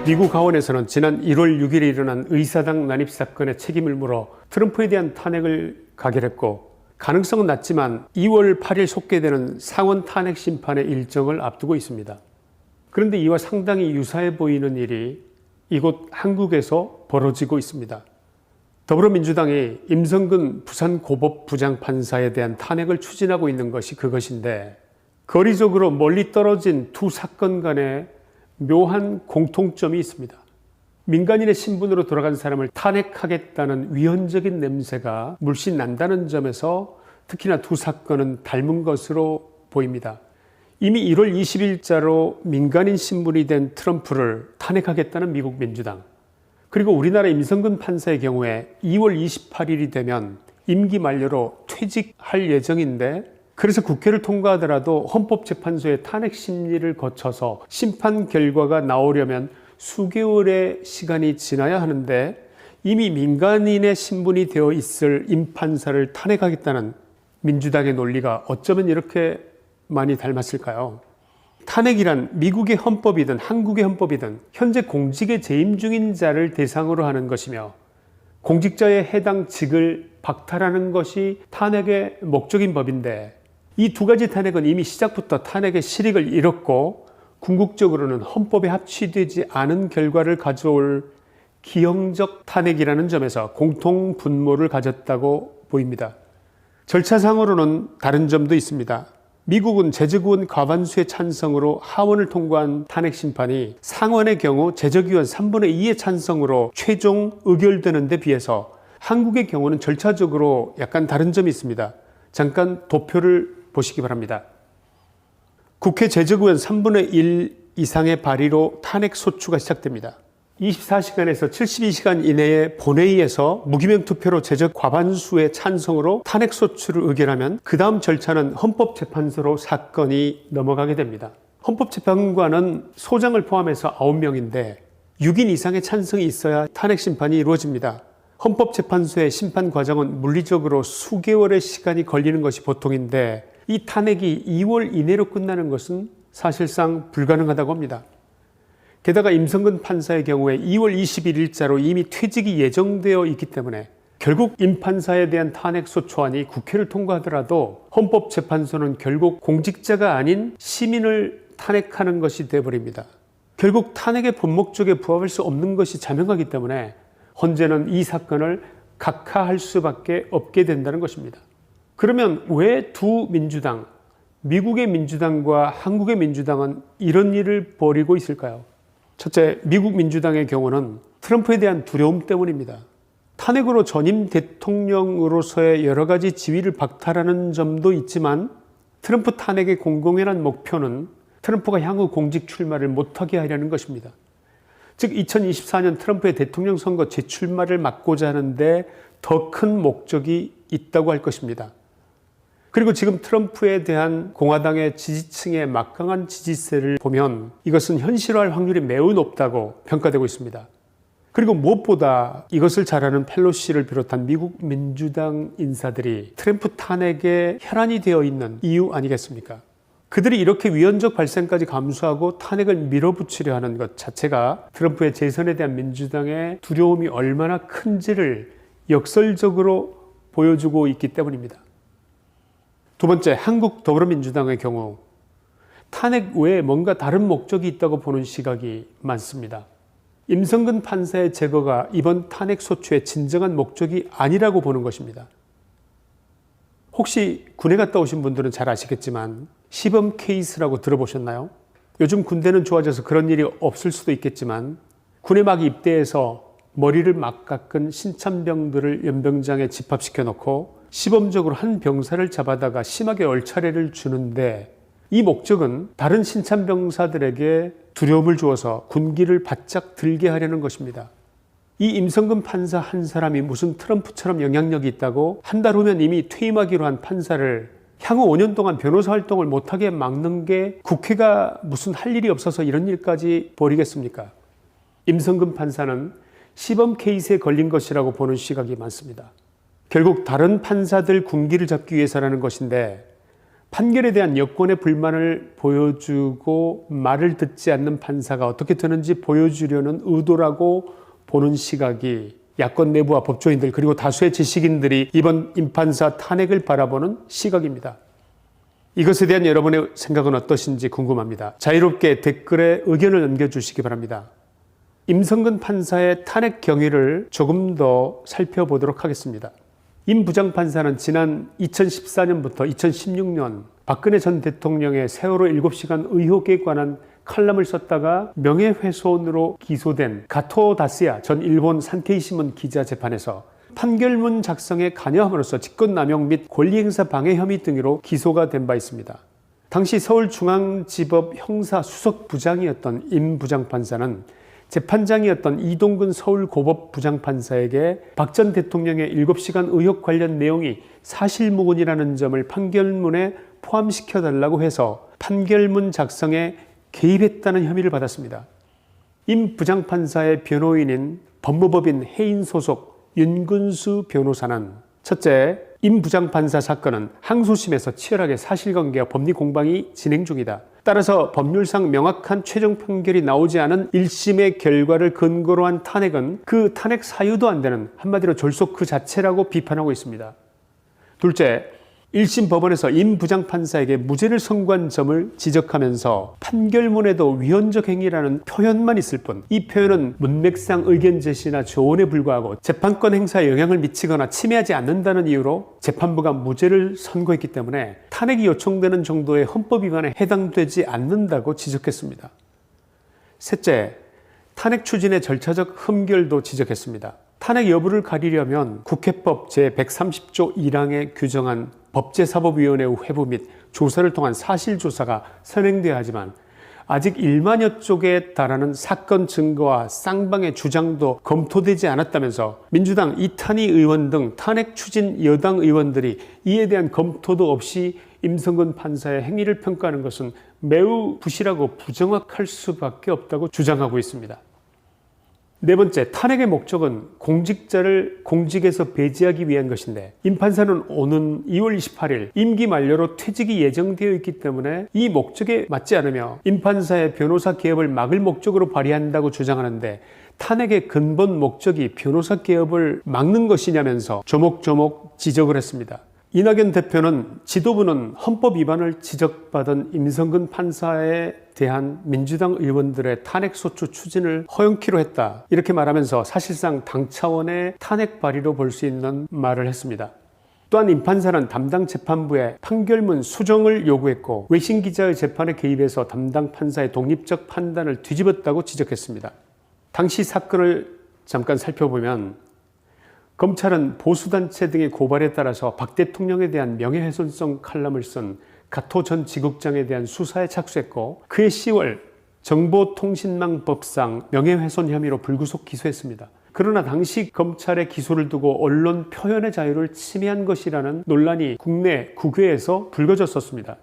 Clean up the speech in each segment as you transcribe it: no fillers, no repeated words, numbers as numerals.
미국 하원에서는 지난 1월 6일에 일어난 의사당 난입 사건의 책임을 물어 트럼프에 대한 탄핵을 가결했고, 가능성은 낮지만 2월 8일 속개되는 상원 탄핵 심판의 일정을 앞두고 있습니다. 그런데 이와 상당히 유사해 보이는 일이 이곳 한국에서 벌어지고 있습니다. 더불어민주당이 임성근 부산고법 부장판사에 대한 탄핵을 추진하고 있는 것이 그것인데, 거리적으로 멀리 떨어진 두 사건 간에 묘한 공통점이 있습니다. 민간인의 신분으로 돌아간 사람을 탄핵하겠다는 위헌적인 냄새가 물씬 난다는 점에서 특히나 두 사건은 닮은 것으로 보입니다. 이미 1월 20일자로 민간인 신분이 된 트럼프를 탄핵하겠다는 미국 민주당, 그리고 우리나라 임성근 판사의 경우에 2월 28일이 되면 임기 만료로 퇴직할 예정인데, 그래서 국회를 통과하더라도 헌법재판소의 탄핵 심리를 거쳐서 심판 결과가 나오려면 수개월의 시간이 지나야 하는데, 이미 민간인의 신분이 되어 있을 임 판사를 탄핵하겠다는 민주당의 논리가 어쩌면 이렇게 많이 닮았을까요? 탄핵이란 미국의 헌법이든 한국의 헌법이든 현재 공직에 재임 중인 자를 대상으로 하는 것이며, 공직자의 해당 직을 박탈하는 것이 탄핵의 목적인 법인데, 이 두 가지 탄핵은 이미 시작부터 탄핵의 실익을 잃었고 궁극적으로는 헌법에 합치되지 않은 결과를 가져올 기형적 탄핵이라는 점에서 공통 분모를 가졌다고 보입니다. 절차상으로는 다른 점도 있습니다. 미국은 제적의원 과반수의 찬성으로 하원을 통과한 탄핵 심판이 상원의 경우 제적의원 3분의 2의 찬성으로 최종 의결되는 데 비해서 한국의 경우는 절차적으로 약간 다른 점이 있습니다. 잠깐 도표를 보시기 바랍니다. 국회 제적의원 3분의 1 이상의 발의로 탄핵 소추가 시작됩니다. 24시간에서 72시간 이내에 본회의에서 무기명 투표로 제적 과반수의 찬성으로 탄핵 소추를 의결하면 그 다음 절차는 헌법재판소로 사건이 넘어가게 됩니다. 헌법재판관은 소장을 포함해서 9명인데 6인 이상의 찬성이 있어야 탄핵 심판이 이루어집니다. 헌법재판소의 심판 과정은 물리적으로 수개월의 시간이 걸리는 것이 보통인데, 이 탄핵이 2월 이내로 끝나는 것은 사실상 불가능하다고 합니다. 게다가 임성근 판사의 경우에 2월 21일자로 이미 퇴직이 예정되어 있기 때문에 결국 임 판사에 대한 탄핵 소추안이 국회를 통과하더라도 헌법재판소는 결국 공직자가 아닌 시민을 탄핵하는 것이 되어버립니다. 결국 탄핵의 본목적에 부합할 수 없는 것이 자명하기 때문에 헌재는 이 사건을 각하할 수밖에 없게 된다는 것입니다. 그러면 왜 두 민주당, 미국의 민주당과 한국의 민주당은 이런 일을 벌이고 있을까요? 첫째, 미국 민주당의 경우는 트럼프에 대한 두려움 때문입니다. 탄핵으로 전임 대통령으로서의 여러 가지 지위를 박탈하는 점도 있지만, 트럼프 탄핵의 공공연한 목표는 트럼프가 향후 공직 출마를 못하게 하려는 것입니다. 즉 2024년 트럼프의 대통령 선거 재출마를 막고자 하는데 더 큰 목적이 있다고 할 것입니다. 그리고 지금 트럼프에 대한 공화당의 지지층의 막강한 지지세를 보면 이것은 현실화할 확률이 매우 높다고 평가되고 있습니다. 그리고 무엇보다 이것을 잘 아는 펠로시를 비롯한 미국 민주당 인사들이 트럼프 탄핵에 혈안이 되어 있는 이유 아니겠습니까? 그들이 이렇게 위헌적 발생까지 감수하고 탄핵을 밀어붙이려 하는 것 자체가 트럼프의 재선에 대한 민주당의 두려움이 얼마나 큰지를 역설적으로 보여주고 있기 때문입니다. 두 번째, 한국 더불어민주당의 경우 탄핵 외에 뭔가 다른 목적이 있다고 보는 시각이 많습니다. 임성근 판사의 제거가 이번 탄핵 소추의 진정한 목적이 아니라고 보는 것입니다. 혹시 군에 갔다 오신 분들은 잘 아시겠지만 시범 케이스라고 들어보셨나요? 요즘 군대는 좋아져서 그런 일이 없을 수도 있겠지만, 군에 막 입대해서 머리를 막 깎은 신참병들을 연병장에 집합시켜 놓고 시범적으로 한 병사를 잡아다가 심하게 얼차례를 주는데, 이 목적은 다른 신참병사들에게 두려움을 주어서 군기를 바짝 들게 하려는 것입니다. 이 임성근 판사 한 사람이 무슨 트럼프처럼 영향력이 있다고 한 달 후면 이미 퇴임하기로 한 판사를 향후 5년 동안 변호사 활동을 못하게 막는 게 국회가 무슨 할 일이 없어서 이런 일까지 벌이겠습니까? 임성근 판사는 시범 케이스에 걸린 것이라고 보는 시각이 많습니다. 결국 다른 판사들 군기를 잡기 위해서라는 것인데, 판결에 대한 여권의 불만을 보여주고 말을 듣지 않는 판사가 어떻게 되는지 보여주려는 의도라고 보는 시각이 야권 내부와 법조인들 그리고 다수의 지식인들이 이번 임판사 탄핵을 바라보는 시각입니다. 이것에 대한 여러분의 생각은 어떠신지 궁금합니다. 자유롭게 댓글에 의견을 남겨주시기 바랍니다. 임성근 판사의 탄핵 경위를 조금 더 살펴보도록 하겠습니다. 임 부장판사는 지난 2014년부터 2016년 박근혜 전 대통령의 세월호 7시간 의혹에 관한 칼럼을 썼다가 명예훼손으로 기소된 가토 다스야 전 일본 산케이 신문 기자 재판에서 판결문 작성에 관여함으로써 직권남용 및 권리행사 방해 혐의 등으로 기소가 된 바 있습니다. 당시 서울중앙지법 형사수석부장이었던 임 부장판사는 재판장이었던 이동근 서울고법부장판사에게 박 전 대통령의 7시간 의혹 관련 내용이 사실무근이라는 점을 판결문에 포함시켜달라고 해서 판결문 작성에 개입했다는 혐의를 받았습니다. 임 부장판사의 변호인인 법무법인 해인 소속 윤근수 변호사는 첫째, 임 부장판사 사건은 항소심에서 치열하게 사실관계와 법리 공방이 진행 중이다. 따라서 법률상 명확한 최종 판결이 나오지 않은 1심의 결과를 근거로 한 탄핵은 그 탄핵 사유도 안 되는 한마디로 졸속 그 자체라고 비판하고 있습니다. 둘째, 1심 법원에서 임 부장판사에게 무죄를 선고한 점을 지적하면서 판결문에도 위헌적 행위라는 표현만 있을 뿐 이 표현은 문맥상 의견 제시나 조언에 불과하고 재판권 행사에 영향을 미치거나 침해하지 않는다는 이유로 재판부가 무죄를 선고했기 때문에 탄핵이 요청되는 정도의 헌법 위반에 해당되지 않는다고 지적했습니다. 셋째, 탄핵 추진의 절차적 흠결도 지적했습니다. 탄핵 여부를 가리려면 국회법 제130조 1항에 규정한 법제사법위원회 회부 및 조사를 통한 사실조사가 선행돼야 하지만 아직 1만여 쪽에 달하는 사건 증거와 쌍방의 주장도 검토되지 않았다면서 민주당 이탄희 의원 등 탄핵 추진 여당 의원들이 이에 대한 검토도 없이 임성근 판사의 행위를 평가하는 것은 매우 부실하고 부정확할 수밖에 없다고 주장하고 있습니다. 네 번째, 탄핵의 목적은 공직자를 공직에서 배제하기 위한 것인데 임 판사는 오는 2월 28일 임기 만료로 퇴직이 예정되어 있기 때문에 이 목적에 맞지 않으며 임 판사의 변호사 개업을 막을 목적으로 발의한다고 주장하는데 탄핵의 근본 목적이 변호사 개업을 막는 것이냐면서 조목조목 지적을 했습니다. 이낙연 대표는 지도부는 헌법 위반을 지적받은 임성근 판사에 대한 민주당 의원들의 탄핵소추 추진을 허용키로 했다. 이렇게 말하면서 사실상 당 차원의 탄핵 발의로 볼 수 있는 말을 했습니다. 또한 임 판사는 담당 재판부에 판결문 수정을 요구했고 외신 기자의 재판에 개입해서 담당 판사의 독립적 판단을 뒤집었다고 지적했습니다. 당시 사건을 잠깐 살펴보면 검찰은 보수단체 등의 고발에 따라서 박 대통령에 대한 명예훼손성 칼럼을 쓴 가토 전 지국장에 대한 수사에 착수했고 그해 10월 정보통신망법상 명예훼손 혐의로 불구속 기소했습니다. 그러나 당시 검찰의 기소를 두고 언론 표현의 자유를 침해한 것이라는 논란이 국내 국외에서 불거졌었습니다.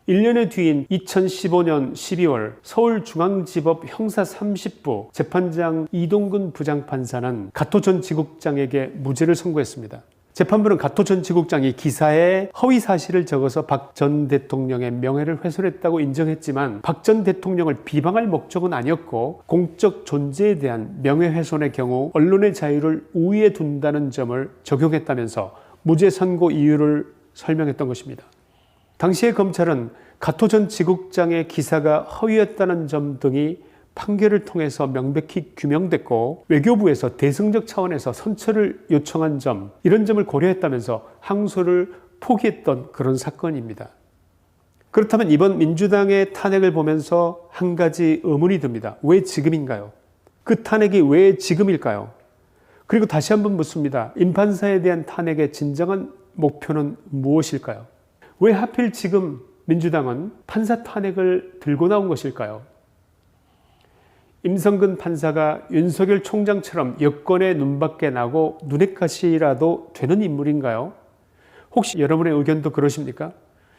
1년의 뒤인 2015년 12월 서울중앙지법 형사 30부 재판장 이동근 부장판사는 가토 전 지국장에게 무죄를 선고했습니다. 재판부는 가토 전 지국장이 기사에 허위 사실을 적어서 박 전 대통령의 명예를 훼손했다고 인정했지만 박 전 대통령을 비방할 목적은 아니었고 공적 존재에 대한 명예훼손의 경우 언론의 자유를 우위에 둔다는 점을 적용했다면서 무죄 선고 이유를 설명했던 것입니다. 당시의 검찰은 가토 전 지국장의 기사가 허위였다는 점 등이 판결을 통해서 명백히 규명됐고 외교부에서 대승적 차원에서 선처를 요청한 점 이런 점을 고려했다면서 항소를 포기했던 그런 사건입니다. 그렇다면 이번 민주당의 탄핵을 보면서 한 가지 의문이 듭니다. 왜 지금인가요? 그 탄핵이 왜 지금일까요? 그리고 다시 한번 묻습니다. 임 판사에 대한 탄핵의 진정한 목표는 무엇일까요? 왜 하필 지금 민주당은 판사 탄핵을 들고 나온 것일까요? 임성근 판사가 윤석열 총장처럼 여권의 눈밖에 나고 눈엣가시라도 되는 인물인가요? 혹시 여러분의 의견도 그러십니까?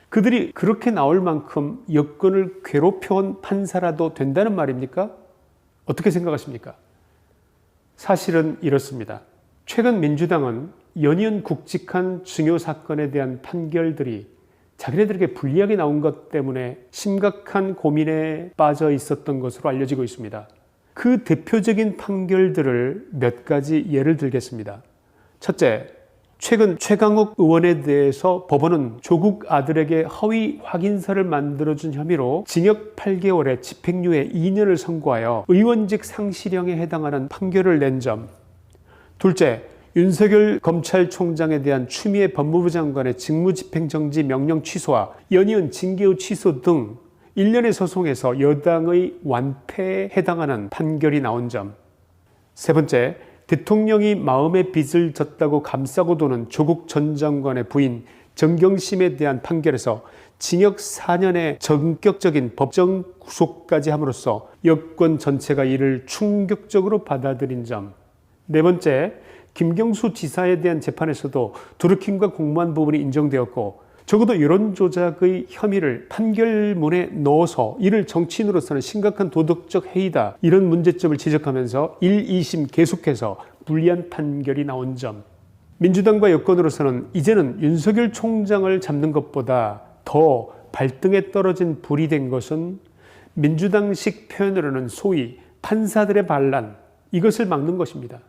그들이 그렇게 나올 만큼 여권을 괴롭혀온 판사라도 된다는 말입니까? 어떻게 생각하십니까? 사실은 이렇습니다. 최근 민주당은 연이은 굵직한 중요 사건에 대한 판결들이 자기네들에게 불리하게 나온 것 때문에 심각한 고민에 빠져 있었던 것으로 알려지고 있습니다. 그 대표적인 판결들을 몇 가지 예를 들겠습니다. 첫째, 최근 최강욱 의원에 대해서 법원은 조국 아들에게 허위 확인서를 만들어준 혐의로 징역 8개월에 집행유예 2년을 선고하여 의원직 상실형에 해당하는 판결을 낸 점. 둘째, 윤석열 검찰총장에 대한 추미애 법무부 장관의 직무집행정지 명령 취소와 연이은 징계의 취소 등 일련의 소송에서 여당의 완패에 해당하는 판결이 나온 점. 세 번째, 대통령이 마음의 빚을 졌다고 감싸고 도는 조국 전 장관의 부인 정경심에 대한 판결에서 징역 4년의 전격적인 법정 구속까지 함으로써 여권 전체가 이를 충격적으로 받아들인 점. 네 번째, 김경수 지사에 대한 재판에서도 두루킹과 공모한 부분이 인정되었고 적어도 여론조작의 혐의를 판결문에 넣어서 이를 정치인으로서는 심각한 도덕적 해이다, 이런 문제점을 지적하면서 1, 2심 계속해서 불리한 판결이 나온 점. 민주당과 여권으로서는 이제는 윤석열 총장을 잡는 것보다 더 발등에 떨어진 불이 된 것은 민주당식 표현으로는 소위 판사들의 반란, 이것을 막는 것입니다.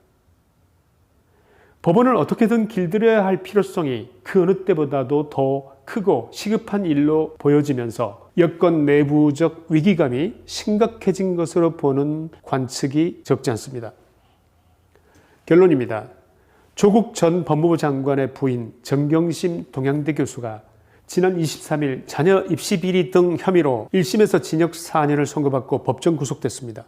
법원을 어떻게든 길들여야 할 필요성이 그 어느 때보다도 더 크고 시급한 일로 보여지면서 여권 내부적 위기감이 심각해진 것으로 보는 관측이 적지 않습니다. 결론입니다. 조국 전 법무부 장관의 부인 정경심 동양대 교수가 지난 23일 자녀 입시 비리 등 혐의로 1심에서 징역 4년을 선고받고 법정 구속됐습니다.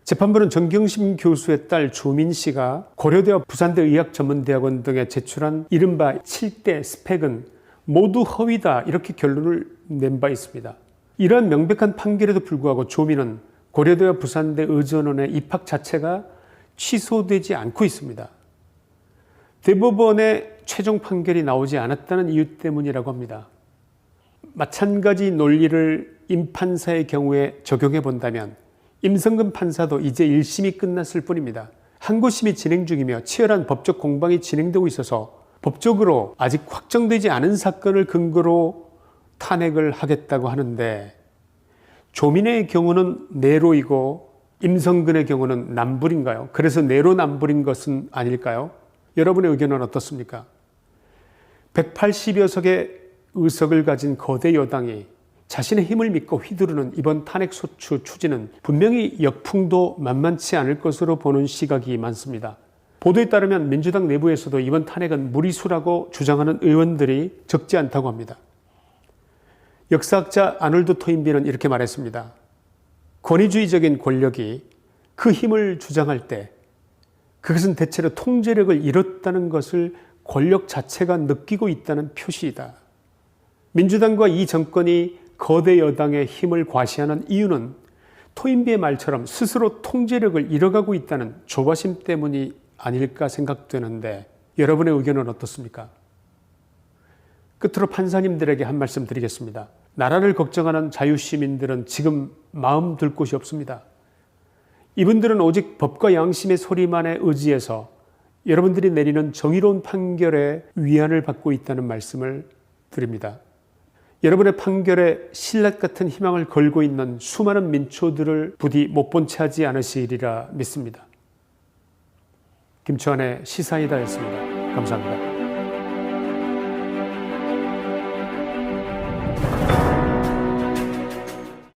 재판부는 정경심 교수의 딸 조민 씨가 고려대와 부산대 의학전문대학원 등에 제출한 이른바 7대 스펙은 모두 허위다, 이렇게 결론을 낸 바 있습니다. 이러한 명백한 판결에도 불구하고 조민은 고려대와 부산대 의전원의 입학 자체가 취소되지 않고 있습니다. 대법원의 최종 판결이 나오지 않았다는 이유 때문이라고 합니다. 마찬가지 논리를 임 판사의 경우에 적용해 본다면 임성근 판사도 이제 1심이 끝났을 뿐입니다. 항고심이 진행 중이며 치열한 법적 공방이 진행되고 있어서 법적으로 아직 확정되지 않은 사건을 근거로 탄핵을 하겠다고 하는데, 조민의 경우는 내로이고 임성근의 경우는 남불인가요? 그래서 내로남불인 것은 아닐까요? 여러분의 의견은 어떻습니까? 180여 석의 의석을 가진 거대 여당이 자신의 힘을 믿고 휘두르는 이번 탄핵소추 추진은 분명히 역풍도 만만치 않을 것으로 보는 시각이 많습니다. 보도에 따르면 민주당 내부에서도 이번 탄핵은 무리수라고 주장하는 의원들이 적지 않다고 합니다. 역사학자 아놀드 토인비는 이렇게 말했습니다. 권위주의적인 권력이 그 힘을 주장할 때 그것은 대체로 통제력을 잃었다는 것을 권력 자체가 느끼고 있다는 표시이다. 민주당과 이 정권이 거대 여당의 힘을 과시하는 이유는 토인비의 말처럼 스스로 통제력을 잃어가고 있다는 조바심 때문이 아닐까 생각되는데, 여러분의 의견은 어떻습니까? 끝으로 판사님들에게 한 말씀 드리겠습니다. 나라를 걱정하는 자유시민들은 지금 마음 둘 곳이 없습니다. 이분들은 오직 법과 양심의 소리만에 의지해서 여러분들이 내리는 정의로운 판결에 위안을 받고 있다는 말씀을 드립니다. 여러분의 판결에 신라 같은 희망을 걸고 있는 수많은 민초들을 부디 못 본 채 하지 않으시리라 믿습니다. 김초한의 시사이다였습니다. 감사합니다.